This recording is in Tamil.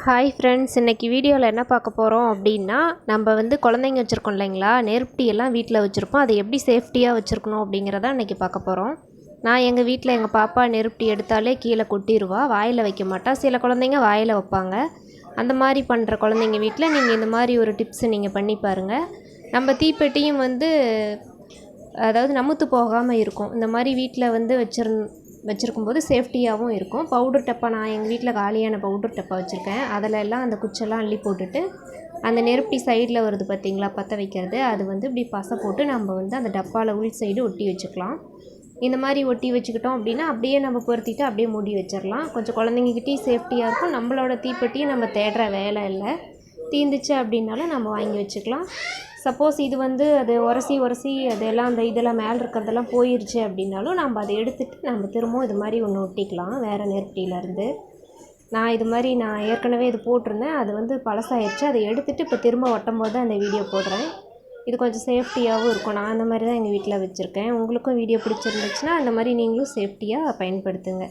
ஹாய் ஃப்ரெண்ட்ஸ், இன்றைக்கி வீடியோவில் என்ன பார்க்க போகிறோம் அப்படின்னா, நம்ம குழந்தைங்க வச்சுருக்கோம் இல்லைங்களா, நெருப்பட்டி எல்லாம் வீட்டில் வச்சுருப்போம். அதை எப்படி சேஃப்டியாக வச்சுருக்கணும் அப்படிங்கிறத இன்றைக்கி பார்க்க போகிறோம். நான் எங்கள் வீட்டில் எங்கள் பாப்பா நெருப்பட்டி எடுத்தாலே கீழே கொட்டிடுவா, வாயில் வைக்க மாட்டா. சில குழந்தைங்க வாயில் வைப்பாங்க. அந்த மாதிரி பண்ணுற குழந்தைங்க வீட்டில் நீங்கள் இந்த மாதிரி ஒரு டிப்ஸு நீங்கள் பண்ணி பாருங்கள். நம்ம தீப்பெட்டியும் அதாவது நமுத்து போகாமல் இருக்கும். இந்த மாதிரி வீட்டில் வச்சுருக்கும்போது சேஃப்டியாகவும் இருக்கும். பவுடர் டப்பா, நான் எங்கள் வீட்டில் காலியான பவுடர் டப்பா வச்சுருக்கேன். அதில் எல்லாம் அந்த குச்செல்லாம் அள்ளி போட்டுட்டு, அந்த நெருப்பட்டி சைடில் வருது பார்த்திங்களா பற்ற வைக்கிறது, அது இப்படி பசை போட்டு நம்ம அந்த டப்பாவில் உள் சைடு ஒட்டி வச்சுக்கலாம். இந்த மாதிரி ஒட்டி வச்சுக்கிட்டோம் அப்படின்னா அப்படியே நம்ம பொருத்திட்டு அப்படியே மூடி வச்சிடலாம். கொஞ்சம் குழந்தைங்கக்கிட்டேயும் சேஃப்டியாக இருக்கும். நம்மளோட தீப்பெட்டியும் நம்ம தேடுற வேலை இல்லை. தீர்ந்துச்சு அப்படின்னாலும் நம்ம வாங்கி வச்சுக்கலாம். சப்போஸ் இது அது உரசி அதெல்லாம் இதெல்லாம் மேலே இருக்கிறதெல்லாம் போயிடுச்சு அப்படின்னாலும் நம்ம அதை எடுத்துகிட்டு நம்ம திரும்பவும் இது மாதிரி ஒன்று ஒட்டிக்கலாம் வேறு நெருப்பட்டியிலேருந்து. நான் ஏற்கனவே இது போட்டிருந்தேன். அது பழசாயிடுச்சு. அதை எடுத்துகிட்டு இப்போ திரும்ப ஒட்டும் போது அந்த வீடியோ போடுறேன். இது கொஞ்சம் சேஃப்டியாகவும் இருக்கும். நான் அந்த மாதிரி தான் எங்கள் வீட்டில் வச்சுருக்கேன். உங்களுக்கும் வீடியோ பிடிச்சிருந்துச்சுன்னா அந்த மாதிரி நீங்களும் சேஃப்டியாக பயன்படுத்துங்க.